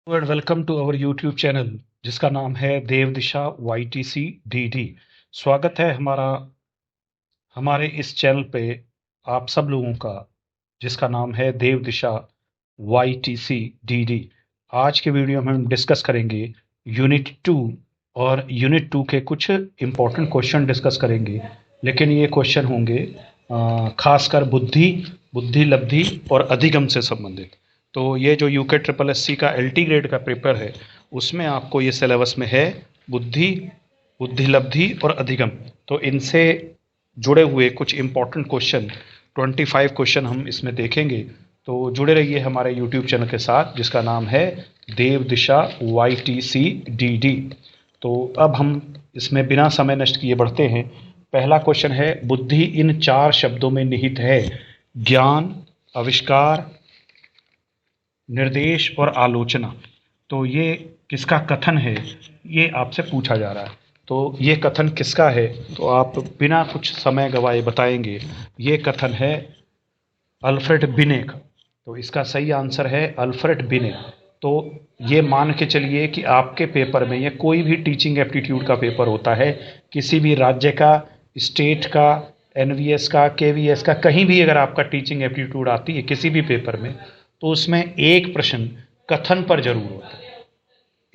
And welcome to our YouTube channel जिसका नाम है देव दिशा YTC DD। स्वागत है हमारे इस चैनल पे आप सब लोगों का, जिसका नाम है देव दिशा YTC DD। आज के वीडियो में हम डिस्कस करेंगे यूनिट 2 और यूनिट 2 के कुछ इम्पोर्टेंट क्वेश्चन डिस्कस करेंगे। लेकिन ये क्वेश्चन होंगे खासकर बुद्धि लब्धि और अधिगम से संबंधित। तो ये जो यूके ट्रिपल एससी का LT ग्रेड का पेपर है, उसमें आपको ये सिलेबस में है बुद्धि, बुद्धि लब्धि और अधिगम। तो इनसे जुड़े हुए कुछ इंपॉर्टेंट क्वेश्चन 25 क्वेश्चन हम इसमें देखेंगे। तो जुड़े रहिए हमारे यूट्यूब चैनल के साथ जिसका नाम है देव दिशा YTC DD। तो अब हम इसमें बिना समय नष्ट किए बढ़ते हैं। पहला क्वेश्चन है, बुद्धि इन 4 शब्दों में निहित है: ज्ञान, आविष्कार, निर्देश और आलोचना। तो ये किसका कथन है, ये आपसे पूछा जा रहा है। तो ये कथन किसका है, तो आप बिना कुछ समय गवाए बताएंगे। ये कथन है अल्फ्रेड बिने का। तो इसका सही आंसर है अल्फ्रेड बिने। तो ये मान के चलिए कि आपके पेपर में, ये कोई भी टीचिंग एप्टीट्यूड का पेपर होता है, किसी भी राज्य का, स्टेट का, NVS का, KVS का, कहीं भी अगर आपका टीचिंग एप्टीट्यूड आती है किसी भी पेपर में, तो उसमें एक प्रश्न कथन पर जरूर होता है,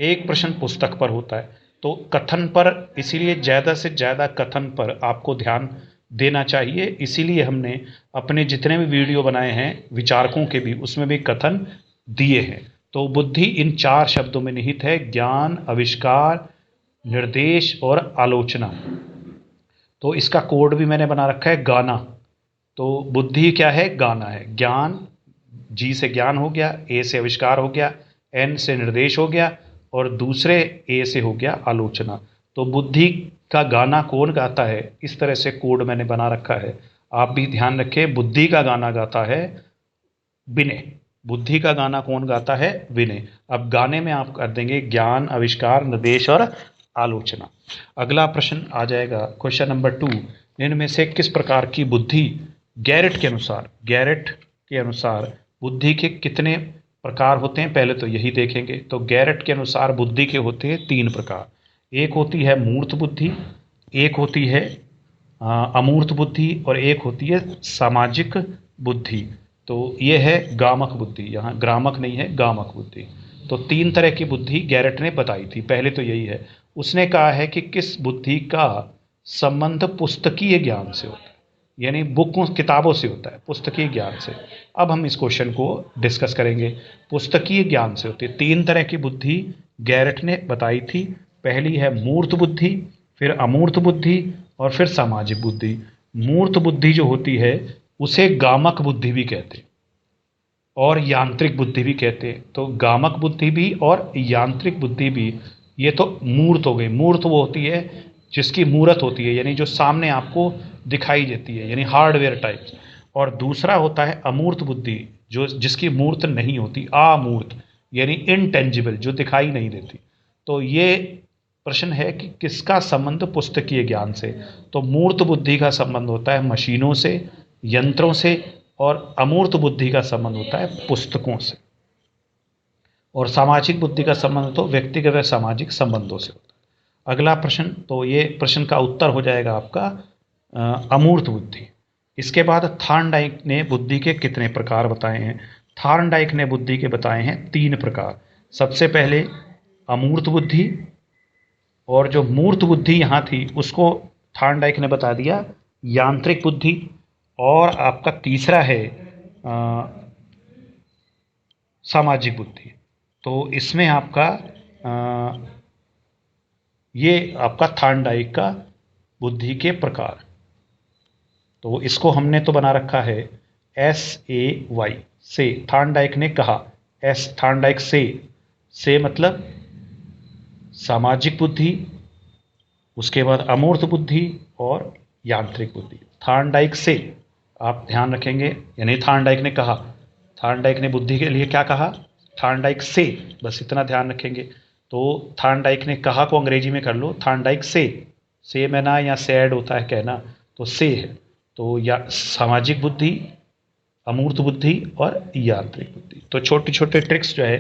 एक प्रश्न पुस्तक पर होता है। तो कथन पर, इसीलिए ज़्यादा से ज़्यादा कथन पर आपको ध्यान देना चाहिए। इसीलिए हमने अपने जितने भी वीडियो बनाए हैं विचारकों के भी, उसमें भी कथन दिए हैं। तो बुद्धि इन 4 शब्दों में निहित है: ज्ञान, आविष्कार, निर्देश और आलोचना। तो इसका कोड भी मैंने बना रखा है गाना। तो बुद्धि क्या है? गाना है। ज्ञान, G से ज्ञान हो गया, A से आविष्कार हो गया, N से निर्देश हो गया और दूसरे A से हो गया आलोचना। तो बुद्धि का गाना कौन गाता है, इस तरह से कोड मैंने बना रखा है। आप भी ध्यान रखें, बुद्धि का गाना गाता है विनय। बुद्धि का गाना कौन गाता है? विनय। अब गाने में आप कर देंगे ज्ञान, आविष्कार, निर्देश और आलोचना। अगला प्रश्न आ जाएगा, क्वेश्चन नंबर 2। इनमें से किस प्रकार की बुद्धि गैरेट के अनुसार बुद्धि के कितने प्रकार होते हैं, पहले तो यही देखेंगे। तो गैरेट के अनुसार बुद्धि के होते हैं 3 प्रकार। एक होती है मूर्त बुद्धि, एक होती है अमूर्त बुद्धि और एक होती है सामाजिक बुद्धि। तो ये है गामक बुद्धि, यहाँ ग्रामक नहीं है, गामक बुद्धि। तो 3 तरह की बुद्धि गैरेट ने बताई थी। पहले तो यही है, उसने कहा है कि किस बुद्धि का संबंध पुस्तकीय ज्ञान से होता है, यानी बुकों, किताबों से होता है, पुस्तकीय ज्ञान से। अब हम इस क्वेश्चन को डिस्कस करेंगे। पुस्तकीय ज्ञान से होती है 3 तरह की बुद्धि गैरेट ने बताई थी। पहली है मूर्त बुद्धि, फिर अमूर्त बुद्धि और फिर सामाजिक बुद्धि। मूर्त बुद्धि जो होती है उसे गामक बुद्धि भी कहते हैं और यांत्रिक बुद्धि भी कहते हैं। तो गामक बुद्धि भी और यांत्रिक बुद्धि भी, ये तो मूर्त हो गई। मूर्त वो होती है जिसकी मूर्त होती है, यानी जो सामने आपको दिखाई देती है, यानी हार्डवेयर टाइप। और दूसरा होता है अमूर्त बुद्धि, जो जिसकी मूर्त नहीं होती, अमूर्त, यानी इनटेंजिबल, जो दिखाई नहीं देती। तो ये प्रश्न है कि किसका संबंध पुस्तकीय ज्ञान से। तो मूर्त बुद्धि का संबंध होता है मशीनों से, यंत्रों से, और अमूर्त बुद्धि का संबंध होता है पुस्तकों से। और सामाजिक बुद्धि का संबंध तो व्यक्तिगत व सामाजिक संबंधों से होता है। अगला प्रश्न, तो ये प्रश्न का उत्तर हो जाएगा आपका अमूर्त बुद्धि। इसके बाद थार्नडाइक ने बुद्धि के कितने प्रकार बताए हैं? थार्नडाइक ने बुद्धि के बताए हैं 3 प्रकार। सबसे पहले अमूर्त बुद्धि, और जो मूर्त बुद्धि यहाँ थी उसको थार्नडाइक ने बता दिया यांत्रिक बुद्धि। और आपका तीसरा है सामाजिक बुद्धि। तो इसमें आपका ये आपका थार्नडाइक का बुद्धि के प्रकार। तो इसको हमने तो बना रखा है SAY से। थार्नडाइक ने कहा, थार्नडाइक से मतलब सामाजिक बुद्धि, उसके बाद अमूर्त बुद्धि और यांत्रिक बुद्धि। थार्नडाइक से आप ध्यान रखेंगे, यानी थार्नडाइक ने कहा, थार्नडाइक ने बुद्धि के लिए क्या कहा? थार्नडाइक से, बस इतना ध्यान रखेंगे। तो थार्नडाइक ने कहा को अंग्रेजी में कर लो, थार्नडाइक से में ना या सैड होता है कहना, तो से है। तो या सामाजिक बुद्धि, अमूर्त बुद्धि और यांत्रिक बुद्धि। तो छोटे छोटे ट्रिक्स जो है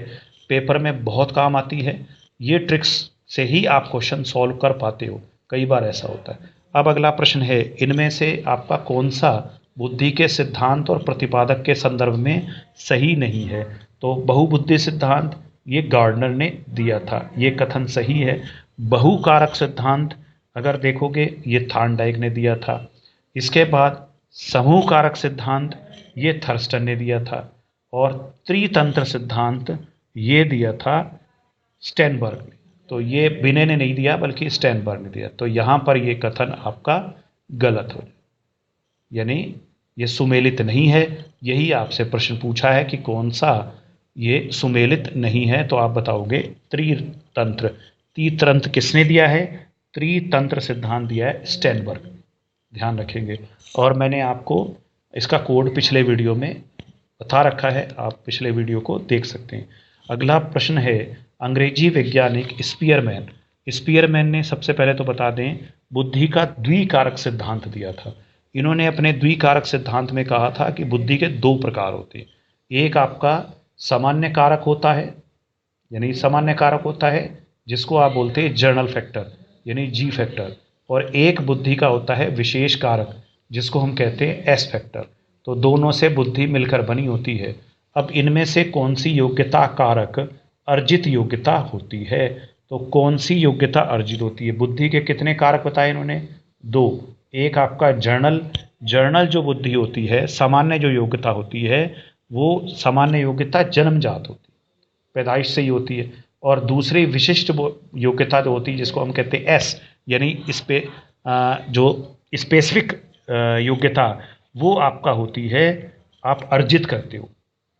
पेपर में बहुत काम आती है। ये ट्रिक्स से ही आप क्वेश्चन सॉल्व कर पाते हो, कई बार ऐसा होता है। अब अगला प्रश्न है, इनमें से आपका कौन सा बुद्धि के सिद्धांत और प्रतिपादक के संदर्भ में सही नहीं है? तो बहुबुद्धि सिद्धांत ये गार्डनर ने दिया था, ये कथन सही है। बहुकारक सिद्धांत अगर देखोगे ये थॉर्नडाइक ने दिया था। इसके बाद समूह कारक सिद्धांत ये थर्स्टन ने दिया था, और त्रितंत्र सिद्धांत ये दिया था स्टेनबर्ग ने। तो ये बिने ने नहीं दिया बल्कि स्टेनबर्ग ने दिया। तो यहाँ पर ये कथन आपका गलत हो, यानी ये सुमेलित नहीं है। यही आपसे प्रश्न पूछा है कि कौन सा ये सुमेलित नहीं है, तो आप बताओगे त्रितंत्र। त्रितंत्र किसने दिया है? त्रितंत्र सिद्धांत दिया है स्टेनबर्ग, ध्यान रखेंगे। और मैंने आपको इसका कोड पिछले वीडियो में बता रखा है, आप पिछले वीडियो को देख सकते हैं। अगला प्रश्न है, अंग्रेजी वैज्ञानिक स्पीयरमैन ने सबसे पहले तो बता दें बुद्धि का द्विकारक सिद्धांत दिया था। इन्होंने अपने द्विकारक सिद्धांत में कहा था कि बुद्धि के दो प्रकार होते हैं। एक आपका सामान्य कारक होता है, यानी सामान्य कारक होता है जिसको आप बोलते हैं जर्नल फैक्टर यानी जी फैक्टर, और एक बुद्धि का होता है विशेष कारक जिसको हम कहते हैं एस फैक्टर। तो दोनों से बुद्धि मिलकर बनी होती है। अब इनमें से कौन सी योग्यता कारक अर्जित योग्यता होती है? तो कौन सी योग्यता अर्जित होती है? बुद्धि के कितने कारक बताए इन्होंने? दो। एक आपका जर्नल जो बुद्धि होती है, सामान्य जो योग्यता होती है, वो सामान्य योग्यता जन्मजात होती है, पैदाइश से ही होती है। और दूसरी विशिष्ट योग्यता जो होती है जिसको हम कहते हैं एस, यानी इस पे जो स्पेसिफिक योग्यता, वो आपका होती है, आप अर्जित करते हो।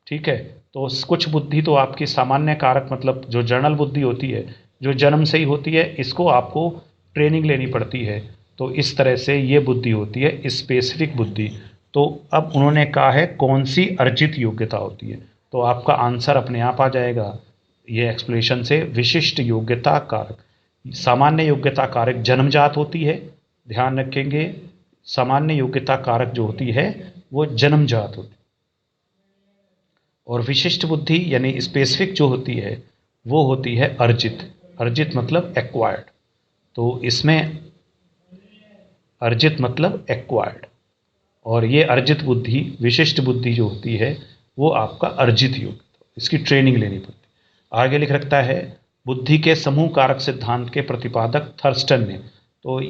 ठीक है, तो कुछ बुद्धि तो आपकी सामान्य कारक मतलब जो जर्नल बुद्धि होती है, जो जन्म से ही होती है, इसको आपको ट्रेनिंग लेनी पड़ती है। तो इस तरह से ये बुद्धि होती है स्पेसिफिक बुद्धि। तो अब उन्होंने कहा है कौन सी अर्जित योग्यता होती है, तो आपका आंसर अपने आप आ जाएगा ये एक्सप्लेनेशन से, विशिष्ट योग्यता कारक। सामान्य योग्यता कारक जन्मजात होती है, ध्यान रखेंगे, सामान्य योग्यता कारक जो होती है वो जन्मजात होती है, और विशिष्ट बुद्धि यानी स्पेसिफिक जो होती है वो होती है अर्जित। अर्जित मतलब एक्वायर्ड, तो इसमें अर्जित मतलब एक्वायर्ड, और ये अर्जित बुद्धि, विशिष्ट बुद्धि जो होती है वो आपका अर्जित योग्यता, इसकी ट्रेनिंग लेनी पड़ती है। आगे लिख रखता है बुद्धि के समूह कारक सिद्धांत के प्रतिपादक थर्स्टन ने। तो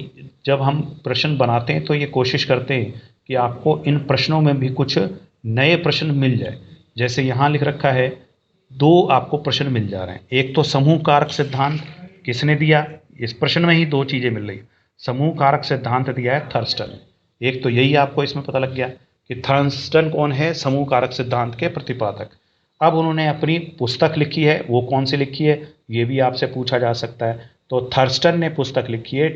जब हम प्रश्न बनाते हैं तो ये कोशिश करते हैं कि आपको इन प्रश्नों में भी कुछ नए प्रश्न मिल जाए। जैसे यहाँ लिख रखा है, दो आपको प्रश्न मिल जा रहे हैं। एक तो समूह कारक सिद्धांत किसने दिया? इस प्रश्न में ही दो चीजें मिल रही, समूह कारक सिद्धांत दिया है थर्स्टन। एक तो यही आपको इसमें पता लग गया कि थर्स्टन कौन है, समूह कारक सिद्धांत के प्रतिपादक। अब उन्होंने अपनी पुस्तक लिखी है, वो कौन सी लिखी है ये भी आपसे पूछा जा सकता है। तो थर्स्टन ने पुस्तक लिखी है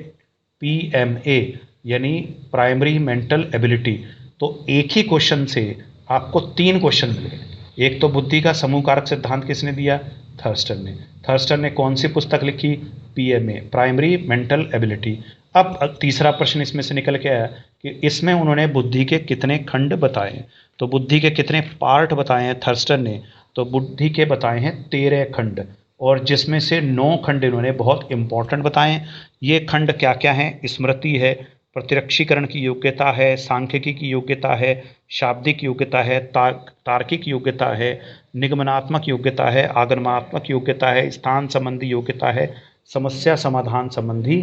PMA यानी प्राइमरी मेंटल एबिलिटी। तो एक ही क्वेश्चन से आपको तीन क्वेश्चन मिले। एक तो बुद्धि का समूह कारक सिद्धांत किसने दिया? थर्स्टन ने। थर्स्टन ने कौन सी पुस्तक लिखी? PMA primary mental ability. अब तीसरा प्रश्न इसमें से निकल के आया कि इसमें उन्होंने बुद्धि के कितने खंड बताए। तो बुद्धि के कितने पार्ट बताए हैं थर्स्टन ने? तो बुद्धि के बताए हैं 13 खंड, और जिसमें से 9 खंड इन्होंने बहुत इंपॉर्टेंट बताए हैं। ये खंड क्या क्या हैं? स्मृति है, प्रतिरक्षीकरण की योग्यता है, सांख्यिकी की योग्यता है, शाब्दिक योग्यता है, तार्किक योग्यता है, निगमनात्मक योग्यता है, आगमनात्मक योग्यता है, स्थान संबंधी योग्यता है, समस्या समाधान संबंधी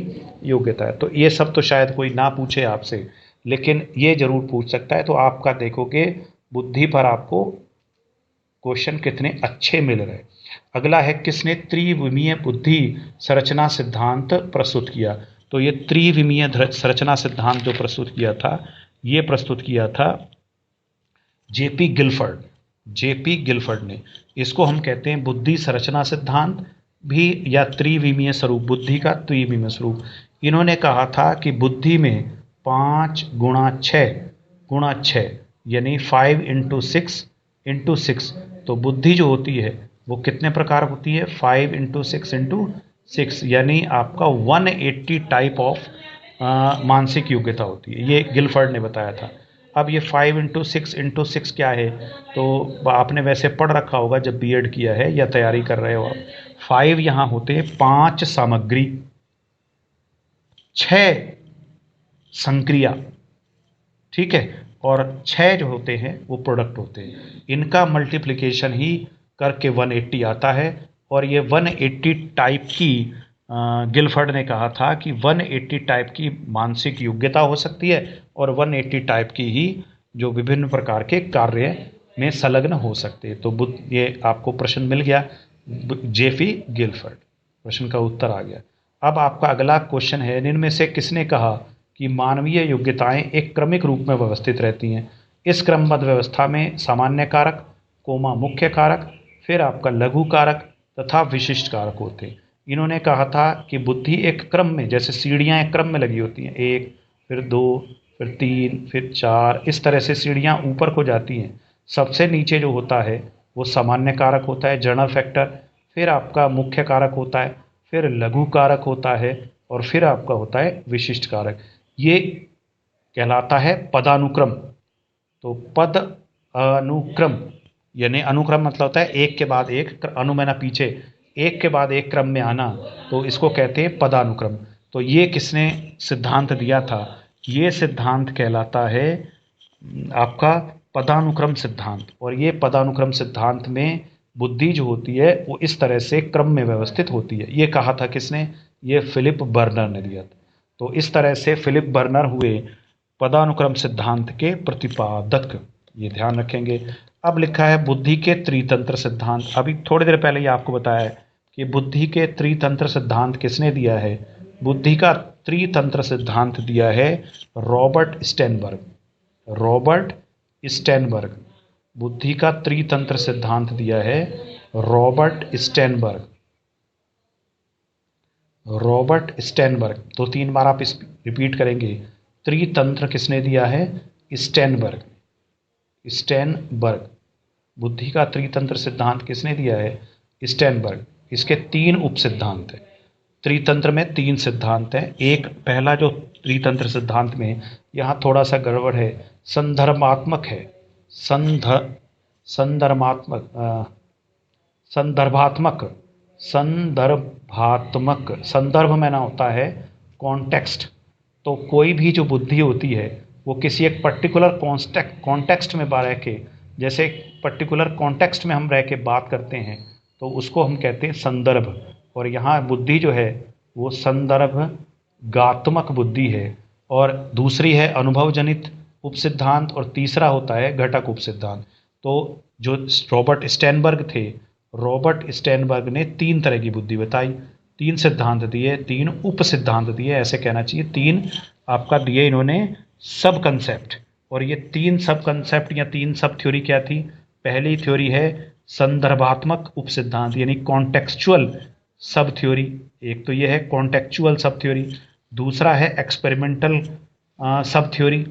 योग्यता है। तो ये सब तो शायद कोई ना पूछे आपसे, लेकिन ये जरूर पूछ सकता है। तो आपका देखोगे बुद्धि पर आपको क्वेश्चन कितने अच्छे मिल रहे। अगला है, किसने त्रिविमीय बुद्धि संरचना सिद्धांत प्रस्तुत किया? तो ये त्रिविमीय संरचना सिद्धांत जो प्रस्तुत किया था, ये प्रस्तुत किया था जेपी गिलफर्ड ने। इसको हम कहते हैं बुद्धि संरचना सिद्धांत भी, या त्रिविमीय स्वरूप, बुद्धि का त्रिविमीय स्वरूप। इन्होंने कहा था कि बुद्धि में 5 गुणा 6 यानी 5 × 6 तो बुद्धि जो होती है वो कितने प्रकार होती है? 5 × 6 यानी आपका 180 टाइप ऑफ मानसिक योग्यता होती है। ये गिलफर्ड ने बताया था। अब ये 5 × 6 × 6 क्या है, तो आपने वैसे पढ़ रखा होगा जब बीएड किया है या तैयारी कर रहे हो आप। 5 यहाँ होते हैं 5 सामग्री, 6 संक्रिया, ठीक है, और 6 जो होते हैं वो प्रोडक्ट होते हैं। इनका मल्टीप्लिकेशन ही करके 180 आता है। और ये 180 टाइप की गिलफर्ड ने कहा था कि 180 टाइप की मानसिक योग्यता हो सकती है और 180 टाइप की ही जो विभिन्न प्रकार के कार्य में संलग्न हो सकते हैं। तो ये आपको प्रश्न मिल गया, जेफी गिलफर्ड, प्रश्न का उत्तर आ गया। अब आपका अगला क्वेश्चन है, निम्न में से किसने कहा कि मानवीय योग्यताएं एक क्रमिक रूप में व्यवस्थित रहती हैं? इस क्रमबद्ध व्यवस्था में सामान्य कारक, कोमा मुख्य कारक, फिर आपका लघु कारक तथा विशिष्ट कारक होते हैं। इन्होंने कहा था कि बुद्धि एक क्रम में, जैसे सीढ़ियां एक क्रम में लगी होती हैं, 1 फिर 2 फिर 3 फिर 4, इस तरह से सीढ़ियां ऊपर को जाती हैं। सबसे नीचे जो होता है वो सामान्य कारक होता है, जनरल फैक्टर, फिर आपका मुख्य कारक होता है, फिर लघु कारक होता है, और फिर आपका होता है विशिष्ट कारक। ये कहलाता है पदानुक्रम। तो पद अनुक्रम, यानी अनुक्रम मतलब होता है एक के बाद एक, अनु मैना पीछे, एक के बाद एक क्रम में आना, तो इसको कहते हैं पदानुक्रम। तो ये किसने सिद्धांत दिया था? ये सिद्धांत कहलाता है आपका पदानुक्रम सिद्धांत। और ये पदानुक्रम सिद्धांत में बुद्धि जो होती है वो इस तरह से क्रम में व्यवस्थित होती है। ये कहा था किसने? ये फिलिप बर्नर ने दिया था। तो इस तरह से फिलिप बर्नर हुए पदानुक्रम सिद्धांत के प्रतिपादक, ये ध्यान रखेंगे। अब लिखा है बुद्धि के त्रितंत्र सिद्धांत। अभी थोड़ी देर पहले ही आपको बताया है कि बुद्धि के त्रितंत्र सिद्धांत किसने दिया है? बुद्धि का त्रितंत्र सिद्धांत दिया है रॉबर्ट स्टेनबर्ग। रॉबर्ट स्टेनबर्ग, बुद्धि का त्रितंत्र सिद्धांत दिया है रॉबर्ट स्टेनबर्ग। रॉबर्ट स्टेनबर्ग, 2-3 बार आप इस रिपीट करेंगे। त्रितंत्र किसने दिया है? स्टेनबर्ग। स्टेनबर्ग, बुद्धि का त्रितंत्र सिद्धांत किसने दिया है? स्टेनबर्ग। इसके 3 उप सिद्धांत हैं। त्रितंत्र में 3 सिद्धांत हैं। एक पहला जो त्रितंत्र सिद्धांत में, यहाँ थोड़ा सा गड़बड़ है, संदर्भात्मक है। संदर्भात्मक संदर्भ में ना होता है कॉन्टेक्स्ट। तो कोई भी जो बुद्धि होती है वो किसी एक पर्टिकुलर कॉन्टेक्स्ट में रह के, जैसे पर्टिकुलर कॉन्टेक्स्ट में हम रह के बात करते हैं तो उसको हम कहते हैं संदर्भ। और यहाँ बुद्धि जो है वो संदर्भगात्मक बुद्धि है। और दूसरी है अनुभव जनित उपसिद्धांत, और तीसरा होता है घटक उपसिद्धांत। तो जो रॉबर्ट स्टेनबर्ग थे, रॉबर्ट स्टेनबर्ग ने 3 तरह की बुद्धि बताई, 3 सिद्धांत दिए, 3 उप सिद्धांत दिए, ऐसे कहना चाहिए। 3 आपका दिए इन्होंने सब कंसेप्ट। और ये 3 सब कंसेप्ट या 3 सब थ्योरी क्या थी? पहली थ्योरी है संदर्भात्मक उप सिद्धांत, यानी कॉन्टेक्चुअल सब थ्योरी। एक तो ये है कॉन्टेक्चुअल सब थ्योरी, दूसरा है एक्सपेरिमेंटल सब थ्योरी,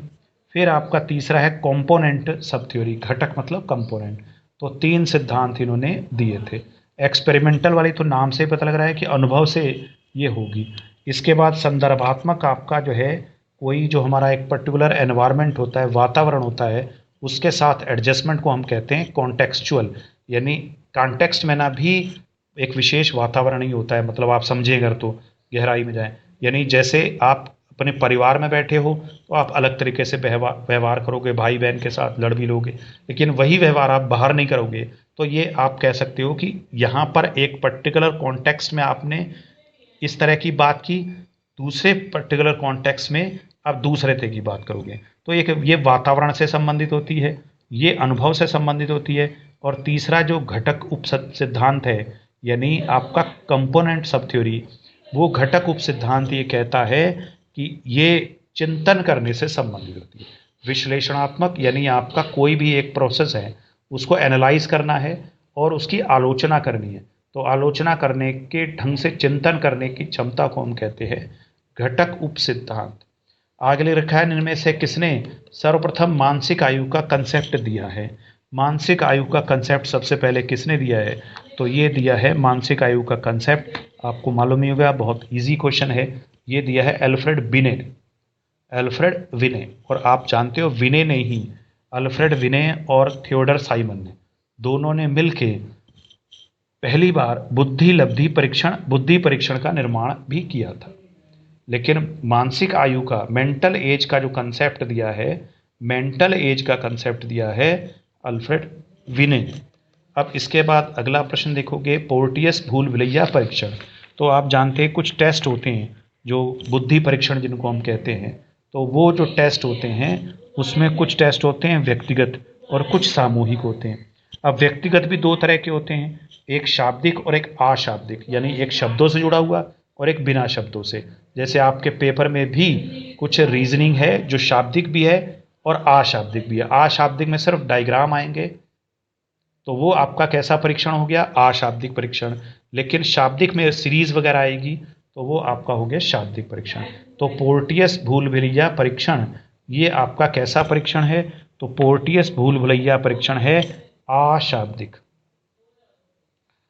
फिर आपका तीसरा है कंपोनेंट सब थ्योरी। घटक मतलब कंपोनेंट। तो 3 सिद्धांत इन्होंने दिए थे। एक्सपेरिमेंटल वाली तो नाम से पता लग रहा है कि अनुभव से ये होगी। इसके बाद संदर्भात्मक आपका जो है, कोई जो हमारा एक पर्टिकुलर एनवायरनमेंट होता है, वातावरण होता है, उसके साथ एडजस्टमेंट को हम कहते हैं कॉन्टेक्चुअल। यानी कॉन्टेक्स्ट में ना भी एक विशेष वातावरण ही होता है, मतलब आप समझे अगर तो गहराई में जाएं। यानी जैसे आप अपने परिवार में बैठे हो तो आप अलग तरीके से व्यवहार करोगे, भाई बहन के साथ लड़ भी लोगे, लेकिन वही व्यवहार आप बाहर नहीं करोगे। तो ये आप कह सकते हो कि यहाँ पर एक पर्टिकुलर कॉन्टेक्स्ट में आपने इस तरह की बात की, दूसरे पर्टिकुलर कॉन्टेक्स्ट में आप दूसरे तरह की बात करोगे। तो ये वातावरण से संबंधित होती है, ये अनुभव से संबंधित होती है। और तीसरा जो घटक उप सिद्धांत है, यानी आपका कंपोनेंट सब थ्योरी, वो घटक उप सिद्धांत ये कहता है कि ये चिंतन करने से संबंधित होती है। विश्लेषणात्मक, यानी आपका कोई भी एक प्रोसेस है उसको एनालाइज करना है और उसकी आलोचना करनी है। तो आलोचना करने के ढंग से चिंतन करने की क्षमता को हम कहते हैं घटक उप सिद्धांत। आगे रखा है, इनमें से किसने सर्वप्रथम मानसिक आयु का कंसेप्ट दिया है? मानसिक आयु का कंसेप्ट सबसे पहले किसने दिया है? तो ये दिया है मानसिक आयु का कंसेप्ट, आपको मालूम ही होगा, बहुत इजी क्वेश्चन है। ये दिया है एल्फ्रेड बिनेट। अल्फ्रेड विने। और आप जानते हो विने ने ही, अल्फ्रेड विने और थियोडर साइमन ने, दोनों ने मिलके पहली बार बुद्धि परीक्षण का निर्माण भी किया था। लेकिन मानसिक आयु का, मेंटल एज का जो कंसेप्ट दिया है, मेंटल एज का कंसेप्ट दिया है अल्फ्रेड विने। अब इसके बाद अगला प्रश्न देखोगे, पोर्टियस भूल भुलैया परीक्षण। तो आप जानते हैं कुछ टेस्ट होते हैं जो बुद्धि परीक्षण जिनको हम कहते हैं, तो वो जो टेस्ट होते हैं उसमें कुछ टेस्ट होते हैं व्यक्तिगत और कुछ सामूहिक होते हैं। अब व्यक्तिगत भी दो तरह के होते हैं, एक शाब्दिक और एक अशाब्दिक, यानी एक शब्दों से जुड़ा हुआ और एक बिना शब्दों से। जैसे आपके पेपर में भी कुछ रीजनिंग है जो शाब्दिक भी है और अशाब्दिक भी है। अशाब्दिक में सिर्फ डायग्राम आएंगे, तो वो आपका कैसा परीक्षण हो गया, अशाब्दिक परीक्षण। लेकिन शाब्दिक में सीरीज वगैरह आएगी तो वो आपका हो गया शाब्दिक परीक्षण। तो पोर्टियस भूल भुलैया परीक्षण ये आपका कैसा परीक्षण है, तो पोर्टियस भूल भुलैया परीक्षण है अशाब्दिक।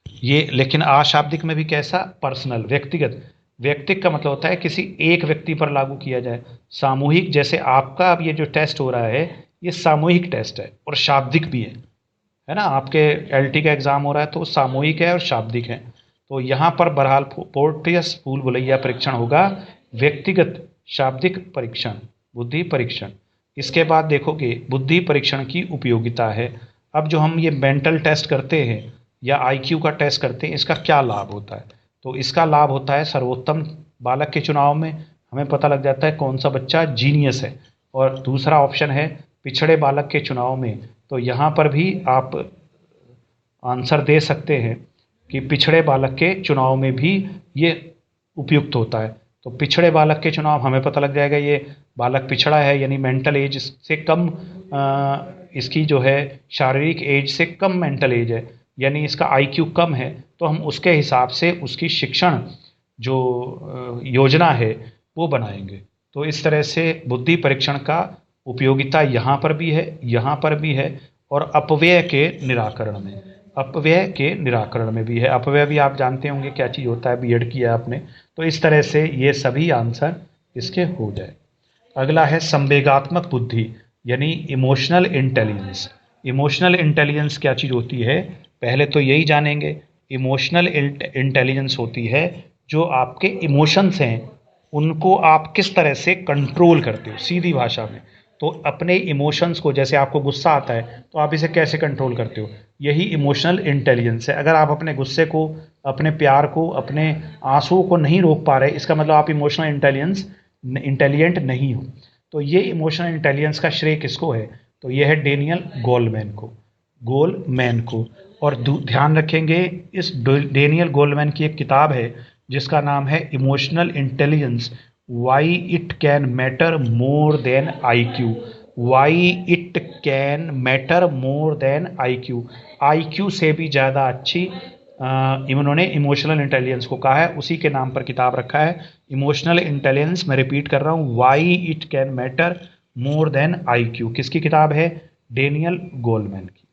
ये लेकिन अशाब्दिक में भी कैसा, पर्सनल, व्यक्तिगत। व्यक्तिगत का मतलब होता है किसी एक व्यक्ति पर लागू किया जाए। सामूहिक, जैसे आपका अब ये जो टेस्ट हो रहा है ये सामूहिक टेस्ट है और शाब्दिक भी है ना। आपके एलटी का एग्जाम हो रहा है तो सामूहिक है और शाब्दिक है। तो यहाँ पर बहरहाल पोर्टियस भूल भुलैया परीक्षण होगा व्यक्तिगत शाब्दिक परीक्षण, बुद्धि परीक्षण। इसके बाद देखोगे बुद्धि परीक्षण की उपयोगिता है। अब जो हम ये मेंटल टेस्ट करते हैं या आईक्यू का टेस्ट करते हैं, इसका क्या लाभ होता है, तो इसका लाभ होता है सर्वोत्तम बालक के चुनाव में हमें पता लग जाता है कौन सा बच्चा जीनियस है। और दूसरा ऑप्शन है पिछड़े बालक के चुनाव में, तो यहाँ पर भी आप आंसर दे सकते हैं कि पिछड़े बालक के चुनाव में भी ये उपयुक्त होता है। तो पिछड़े बालक के चुनाव हमें पता लग जाएगा ये बालक पिछड़ा है, यानी मेंटल एज से कम, इसकी जो है शारीरिक एज से कम मेंटल एज है, यानी इसका आईक्यू कम है। तो हम उसके हिसाब से उसकी शिक्षण जो योजना है वो बनाएंगे। तो इस तरह से बुद्धि परीक्षण का उपयोगिता यहाँ पर भी है, यहाँ पर भी है, और अपव्यय के निराकरण में, अपव्यय के निराकरण में भी है। अपव्यय भी आप जानते होंगे क्या चीज़ होता है, बीएड किया आपने। तो इस तरह से ये सभी आंसर इसके हो जाए। अगला है संवेगात्मक बुद्धि यानी इमोशनल इंटेलिजेंस। इमोशनल इंटेलिजेंस क्या चीज़ होती है, पहले तो यही जानेंगे। इमोशनल इंटेलिजेंस होती है जो आपके इमोशंस हैं उनको आप किस तरह से कंट्रोल करते हो, सीधी भाषा में। तो अपने इमोशंस को, जैसे आपको गुस्सा आता है तो आप इसे कैसे कंट्रोल करते हो, यही इमोशनल इंटेलिजेंस है। अगर आप अपने गुस्से को, अपने प्यार को, अपने आंसुओं को नहीं रोक पा रहे, इसका मतलब आप इंटेलिजेंट नहीं हो। तो ये इमोशनल इंटेलिजेंस का श्रेय किसको है, तो ये है डेनियल गोलमैन को। और ध्यान रखेंगे इस डेनियल गोलमैन की एक किताब है जिसका नाम है emotional intelligence, why it can matter more than IQ. Why it can matter more than IQ, IQ से भी ज़्यादा अच्छी इन्होंने इमोशनल इंटेलिजेंस को कहा है, उसी के नाम पर किताब रखा है इमोशनल इंटेलिजेंस। मैं रिपीट कर रहा हूँ, why it can matter more than IQ. किसकी किताब है, डेनियल गोलमैन की।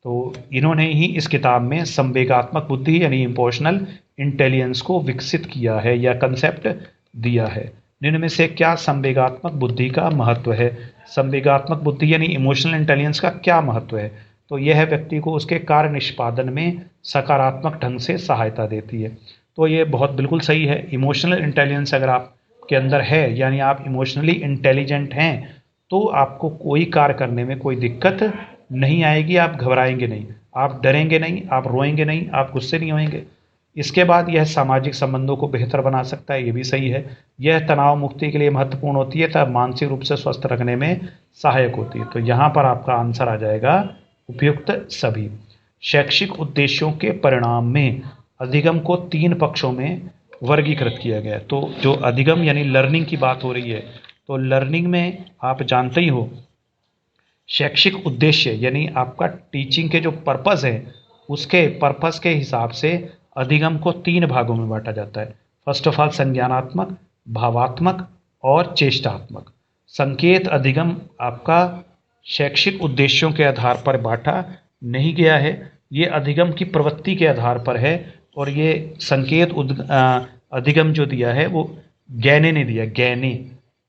तो इन्होंने ही इस किताब में संवेगात्मक बुद्धि यानी इमोशनल इंटेलिजेंस को विकसित किया है या कंसेप्ट दिया है। निम्न में से क्या संवेगात्मक बुद्धि का महत्व है, संवेगात्मक बुद्धि यानी इमोशनल इंटेलिजेंस का क्या महत्व है, तो यह व्यक्ति को उसके कार्य निष्पादन में सकारात्मक ढंग से सहायता देती है। तो ये बहुत बिल्कुल सही है। इमोशनल इंटेलिजेंस अगर आपके अंदर है, यानी आप इमोशनली इंटेलिजेंट हैं, तो आपको कोई कार्य करने में कोई दिक्कत नहीं आएगी, आप घबराएंगे नहीं, आप डरेंगे नहीं, आप रोएंगे नहीं, आप गुस्से नहीं होंगे। इसके बाद यह सामाजिक संबंधों को बेहतर बना सकता है, ये भी सही है। यह तनाव मुक्ति के लिए महत्वपूर्ण होती है तथा मानसिक रूप से स्वस्थ रखने में सहायक होती है। तो यहाँ पर आपका आंसर आ जाएगा उपयुक्त सभी। शैक्षिक उद्देश्यों के परिणाम में अधिगम को 3 पक्षों में वर्गीकृत किया गया। तो जो अधिगम यानी लर्निंग की बात हो रही है, तो लर्निंग में आप जानते ही हो शैक्षिक उद्देश्य यानी आपका टीचिंग के जो पर्पस है, उसके पर्पस के हिसाब से अधिगम को 3 भागों में बांटा जाता है। फर्स्ट ऑफ ऑल संज्ञानात्मक, भावात्मक और चेष्टात्मक। संकेत अधिगम आपका शैक्षिक उद्देश्यों के आधार पर बांटा नहीं गया है, ये अधिगम की प्रवृत्ति के आधार पर है। और ये संकेत अधिगम जो दिया है वो गैने ने दिया, गैने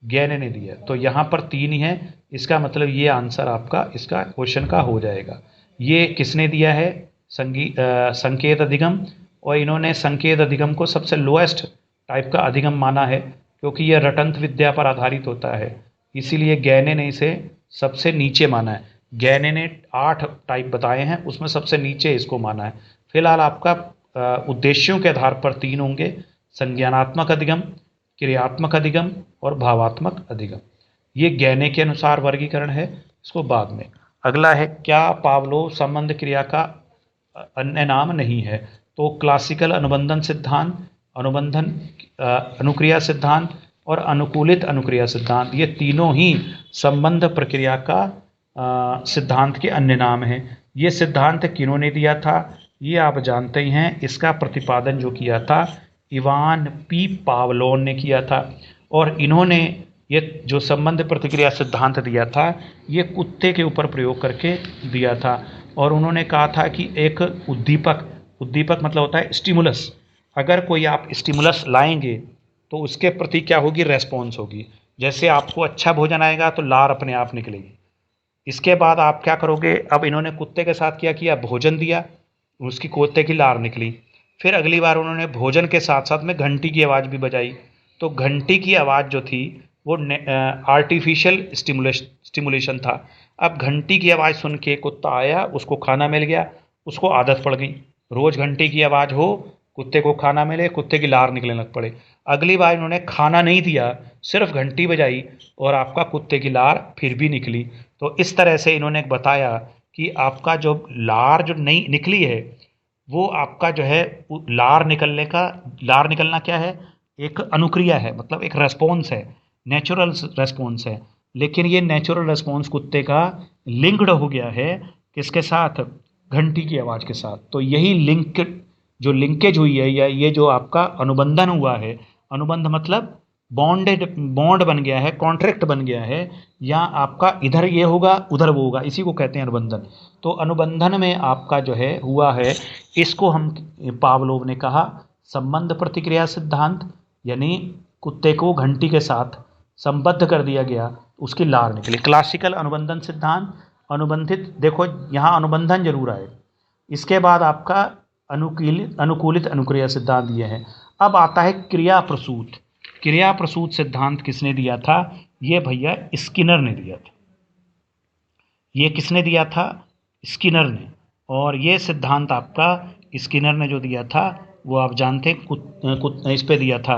गैने ने दिया। तो यहाँ पर 3 ही है, इसका मतलब ये आंसर आपका इसका क्वेश्चन का हो जाएगा। ये किसने दिया है? संकेत अधिगम, और इन्होंने संकेत अधिगम को सबसे लोएस्ट टाइप का अधिगम माना है, क्योंकि यह रटंत विद्या पर आधारित होता है, इसीलिए गैने ने इसे सबसे नीचे माना है। गैने ने 8 टाइप बताए हैं, उसमें सबसे नीचे इसको माना है। फिलहाल आपका उद्देश्यों के आधार पर 3 होंगे: संज्ञानात्मक अधिगम, क्रियात्मक अधिगम और भावात्मक अधिगम। ये गैने के अनुसार वर्गीकरण है, इसको बाद में। अगला है, क्या पावलोव संबंध क्रिया का अन्य नाम नहीं है? तो क्लासिकल अनुबंधन सिद्धांत, अनुबंधन अनुक्रिया सिद्धांत और अनुकूलित अनुक्रिया सिद्धांत, ये तीनों ही संबंध प्रक्रिया का सिद्धांत के अन्य नाम हैं। ये सिद्धांत किन्होंने दिया था? ये आप जानते ही हैं, इसका प्रतिपादन जो किया था इवान पी पावलोव ने किया था। और इन्होंने ये जो संबंध प्रतिक्रिया सिद्धांत दिया था, ये कुत्ते के ऊपर प्रयोग करके दिया था। और उन्होंने कहा था कि एक उद्दीपक मतलब होता है स्टिमुलस, अगर कोई आप स्टिमुलस लाएंगे तो उसके प्रति क्या होगी? रेस्पॉन्स होगी। जैसे आपको अच्छा भोजन आएगा तो लार अपने आप निकलेगी। इसके बाद आप क्या करोगे? अब इन्होंने कुत्ते के साथ क्या किया? भोजन दिया, उसकी कुत्ते की लार निकली। फिर अगली बार उन्होंने भोजन के साथ साथ में घंटी की आवाज़ भी बजाई, तो घंटी की आवाज़ जो थी वो आर्टिफिशियल स्टिमुलेशन था। अब घंटी की आवाज़ सुन के कुत्ता आया, उसको खाना मिल गया, उसको आदत पड़ गई, रोज़ घंटी की आवाज़ हो, कुत्ते को खाना मिले, कुत्ते की लार निकलने लग पड़े। अगली बार इन्होंने खाना नहीं दिया, सिर्फ घंटी बजाई और आपका कुत्ते की लार फिर भी निकली। तो इस तरह से इन्होंने बताया कि आपका जो लार जो नहीं निकली है, वो आपका जो है लार निकलना क्या है? एक अनुक्रिया है, मतलब एक रेस्पॉन्स है, नेचुरल रेस्पॉन्स है। लेकिन ये नेचुरल रेस्पॉन्स कुत्ते का लिंक्ड हो गया है किसके साथ? घंटी की आवाज़ के साथ। तो यही लिंकेज हुई है, या ये जो आपका अनुबंधन हुआ है, अनुबंध मतलब बॉन्ड बन गया है, कॉन्ट्रैक्ट बन गया है, या आपका इधर ये होगा उधर वो होगा, इसी को कहते हैं अनुबंधन। तो अनुबंधन में आपका जो है हुआ है, इसको हम पावलोव ने कहा संबंध प्रतिक्रिया सिद्धांत, यानी कुत्ते को घंटी के साथ संबद्ध कर दिया गया, उसकी लार निकली। क्लासिकल अनुबंधन सिद्धांत, अनुबंधित, देखो यहाँ अनुबंधन जरूर आए। इसके बाद आपका अनुकूलित अनुक्रिया सिद्धांत ये है। अब आता है क्रिया प्रसूत। क्रिया प्रसूत सिद्धांत किसने दिया था? ये भैया स्किनर ने दिया था। ये किसने दिया था? स्किनर ने। और ये सिद्धांत आपका स्किनर ने जो दिया था वो आप जानते हैं इस पे दिया था,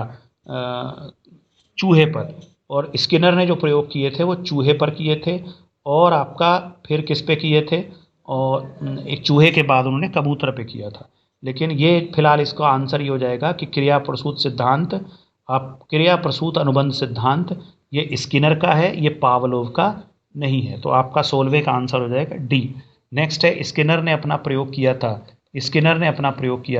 चूहे पर। और स्किनर ने जो प्रयोग किए थे वो चूहे पर किए थे, और आपका फिर किस पे किए थे? और एक चूहे के बाद उन्होंने कबूतर पे किया था। लेकिन ये फिलहाल इसका आंसर ये हो जाएगा कि क्रिया प्रसूत सिद्धांत, आप क्रिया प्रसूत अनुबंध सिद्धांत ये स्किनर का है, ये पावलोव का नहीं है। तो आपका 16वें का आंसर हो जाएगा डी। नेक्स्ट है, स्किनर ने अपना प्रयोग किया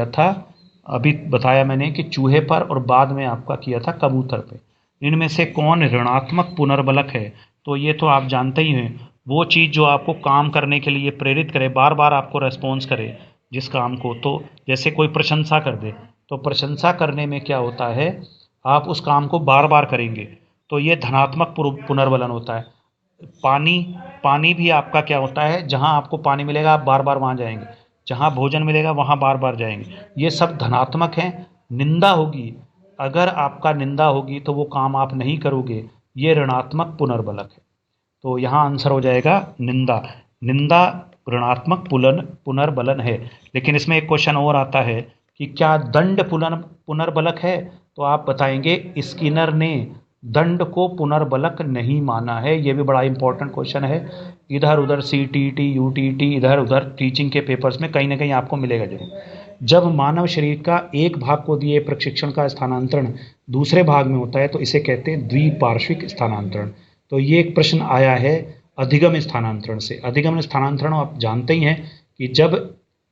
था, अभी बताया मैंने कि चूहे पर, और बाद में आपका किया था कबूतर पे। इनमें से कौन ऋणात्मक पुनर्बलक है? तो ये तो आप जानते ही हैं, वो चीज़ जो आपको काम करने के लिए प्रेरित करे, बार बार आपको रेस्पॉन्स करे जिस काम को। तो जैसे कोई प्रशंसा कर दे, तो प्रशंसा करने में क्या होता है, आप उस काम को बार बार करेंगे, तो ये धनात्मक पुनर्बलन होता है। पानी भी आपका क्या होता है, जहाँ आपको पानी मिलेगा आप बार बार वहाँ जाएंगे, जहाँ भोजन मिलेगा वहाँ बार बार जाएंगे, ये सब धनात्मक हैं। निंदा होगी, अगर आपका निंदा होगी तो वो काम आप नहीं करोगे, ये ऋणात्मक पुनर्बलक है। तो यहाँ आंसर हो जाएगा निंदा ऋणात्मक पुनर्बलन है। लेकिन इसमें एक क्वेश्चन और आता है कि क्या दंड पुनर्बलक है? तो आप बताएंगे स्किनर ने दंड को पुनर्बलक नहीं माना है। ये भी बड़ा इंपॉर्टेंट क्वेश्चन है, इधर उधर CTT UTT इधर उधर टीचिंग के पेपर्स में कहीं ना कहीं आपको मिलेगा जरूर। जब मानव शरीर का एक भाग को दिए प्रशिक्षण का स्थानांतरण दूसरे भाग में होता है तो इसे कहते हैं द्विपार्श्विक स्थानांतरण। तो ये एक प्रश्न आया है अधिगम स्थानांतरण से। अधिगम स्थानांतरण आप जानते ही हैं कि जब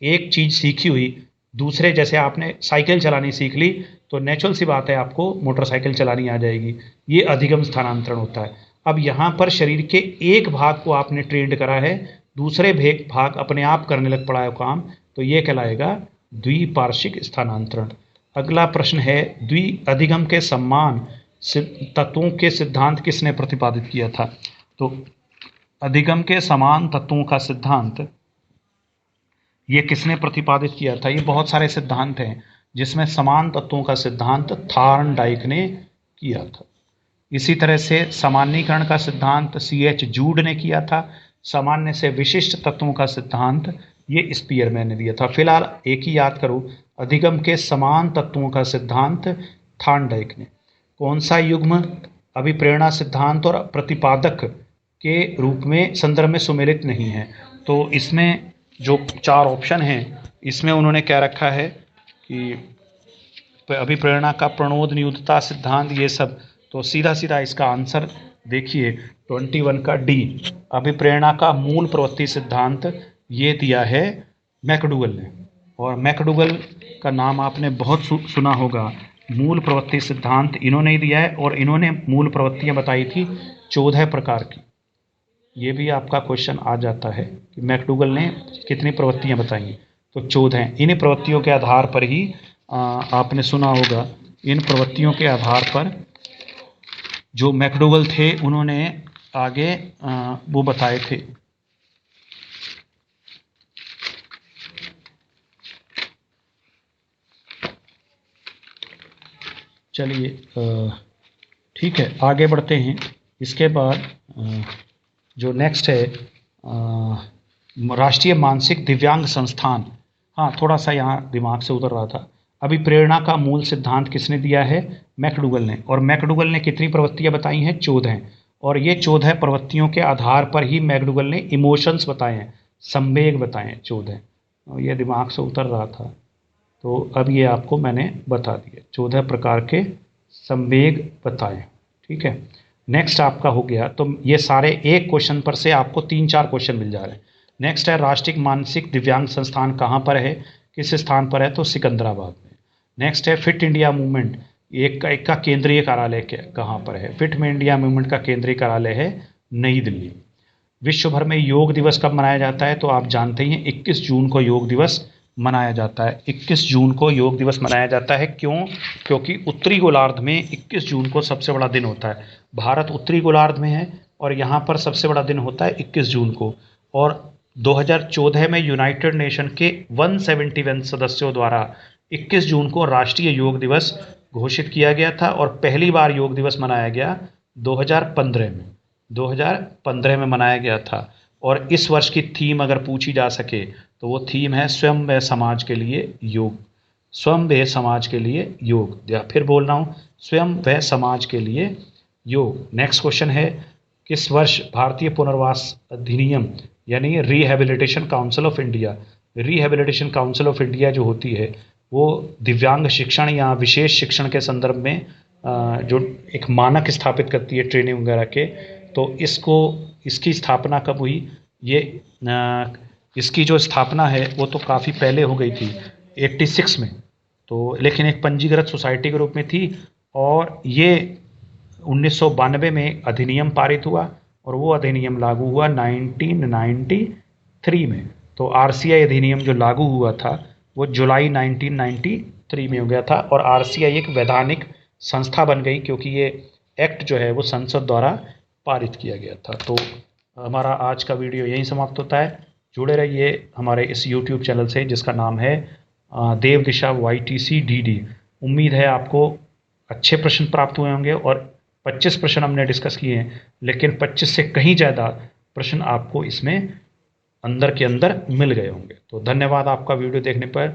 एक चीज़ सीखी हुई दूसरे, जैसे आपने साइकिल चलानी सीख ली तो नेचुरल सी बात है आपको मोटरसाइकिल चलानी आ जाएगी, ये अधिगम स्थानांतरण होता है। अब यहाँ पर शरीर के एक भाग को आपने ट्रेंड करा है, दूसरे भाग अपने आप करने लग पड़ा है काम, तो ये कहलाएगा द्विपार्श्विक स्थानांतरण। अगला प्रश्न है, अधिगम के सम्मान तत्वों के सिद्धांत किसने प्रतिपादित किया था? तो अधिगम के समान तत्वों का सिद्धांत ये किसने प्रतिपादित किया था? ये बहुत सारे सिद्धांत हैं जिसमें समान तत्वों का सिद्धांत थार्नडाइक ने किया था। इसी तरह से सामान्यीकरण का सिद्धांत C.H. जूड ने किया था। सामान्य से विशिष्ट तत्वों का सिद्धांत ये स्पीयरमैन ने दिया था। फिलहाल एक ही याद करो, अधिगम के समान तत्वों का सिद्धांत थार्नडाइक ने। कौन सा युग्म अभिप्रेरणा सिद्धांत और प्रतिपादक के रूप में संदर्भ में सुमेलित नहीं है? तो इसमें जो 4 ऑप्शन हैं इसमें उन्होंने क्या रखा है कि अभिप्रेरणा का प्रणोद नियुक्तता सिद्धांत, ये सब। तो सीधा सीधा इसका आंसर देखिए 21 का डी, अभिप्रेरणा का मूल प्रवृत्ति सिद्धांत, ये दिया है मैकडूगल ने। और मैकडूगल का नाम आपने बहुत सुना होगा। मूल प्रवृत्ति सिद्धांत इन्होंने ही दिया है और इन्होंने मूल प्रवृत्तियां बताई थी 14 प्रकार की। ये भी आपका क्वेश्चन आ जाता है कि मैकडूगल ने कितनी प्रवृत्तियां बताई, तो 14। इन प्रवृत्तियों के आधार पर ही आपने सुना होगा, इन प्रवृत्तियों के आधार पर जो मैकडूगल थे उन्होंने आगे वो बताए थे। चलिए ठीक है, आगे बढ़ते हैं। इसके बाद जो नेक्स्ट है राष्ट्रीय मानसिक दिव्यांग संस्थान। हाँ, थोड़ा सा यहाँ दिमाग से उतर रहा था। अभिप्रेरणा का मूल सिद्धांत किसने दिया है? मैकडूगल ने। और मैकडूगल ने कितनी प्रवृत्तियां बताई हैं? 14। और ये 14 प्रवृत्तियों के आधार पर ही मैकडूगल ने इमोशंस बताए हैं, संवेग बताए हैं 14। और ये दिमाग से उतर रहा था, तो अब ये आपको मैंने बता दिया, 14 प्रकार के संवेग बताए। ठीक है, नेक्स्ट आपका हो गया। तो ये सारे एक क्वेश्चन पर से आपको 3-4 क्वेश्चन मिल जा रहे हैं। नेक्स्ट है राष्ट्रीय मानसिक दिव्यांग संस्थान कहाँ पर है, किस स्थान पर है? तो सिकंदराबाद में। नेक्स्ट है फिट इंडिया मूवमेंट, एक का केंद्रीय कार्यालय कहाँ पर है? फिट इंडिया मूवमेंट का केंद्रीय कार्यालय है नई दिल्ली। विश्व भर में योग दिवस कब मनाया जाता है? तो आप जानते ही हैं 21 जून को योग दिवस मनाया जाता है। 21 जून को योग दिवस मनाया जाता है। क्यों? क्योंकि उत्तरी गोलार्ध में 21 जून को सबसे बड़ा दिन होता है। भारत उत्तरी गोलार्ध में है और यहाँ पर सबसे बड़ा दिन होता है 21 जून को। और 2014 में यूनाइटेड नेशन के 171 सदस्यों द्वारा 21 जून को राष्ट्रीय योग दिवस घोषित किया गया था। और पहली बार योग दिवस मनाया गया 2015 में मनाया गया था। और इस वर्ष की थीम अगर पूछी जा सके तो वो थीम है स्वयं व समाज के लिए योग। स्वयं व समाज के लिए योग, या फिर बोल रहा हूँ स्वयं व समाज के लिए योग। नेक्स्ट क्वेश्चन है किस वर्ष भारतीय पुनर्वास अधिनियम यानी rehabilitation council of India, rehabilitation council of India जो होती है वो दिव्यांग शिक्षण या विशेष शिक्षण के संदर्भ में जो एक मानक स्थापित करती है ट्रेनिंग वगैरह के, तो इसकी स्थापना कब हुई? इसकी जो स्थापना है वो तो काफ़ी पहले हो गई थी 86 में, तो लेकिन एक पंजीकृत सोसाइटी के रूप में थी। और ये 1992 में अधिनियम पारित हुआ और वो अधिनियम लागू हुआ 1993 में। तो RCI अधिनियम जो लागू हुआ था वो जुलाई 1993 में हो गया था। और RCI एक वैधानिक संस्था बन गई क्योंकि ये एक्ट जो है वो संसद द्वारा पारित किया गया था। तो हमारा आज का वीडियो यहीं समाप्त होता है। जुड़े रहिए हमारे इस YouTube चैनल से जिसका नाम है देव दिशा YTC-DD। उम्मीद है आपको अच्छे प्रश्न प्राप्त हुए होंगे और 25 प्रश्न हमने डिस्कस किए हैं, लेकिन 25 से कहीं ज़्यादा प्रश्न आपको इसमें अंदर के अंदर मिल गए होंगे। तो धन्यवाद आपका वीडियो देखने पर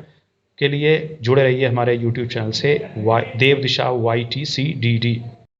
के लिए। जुड़े रहिए हमारे YouTube चैनल से देव दिशा YTC-DD।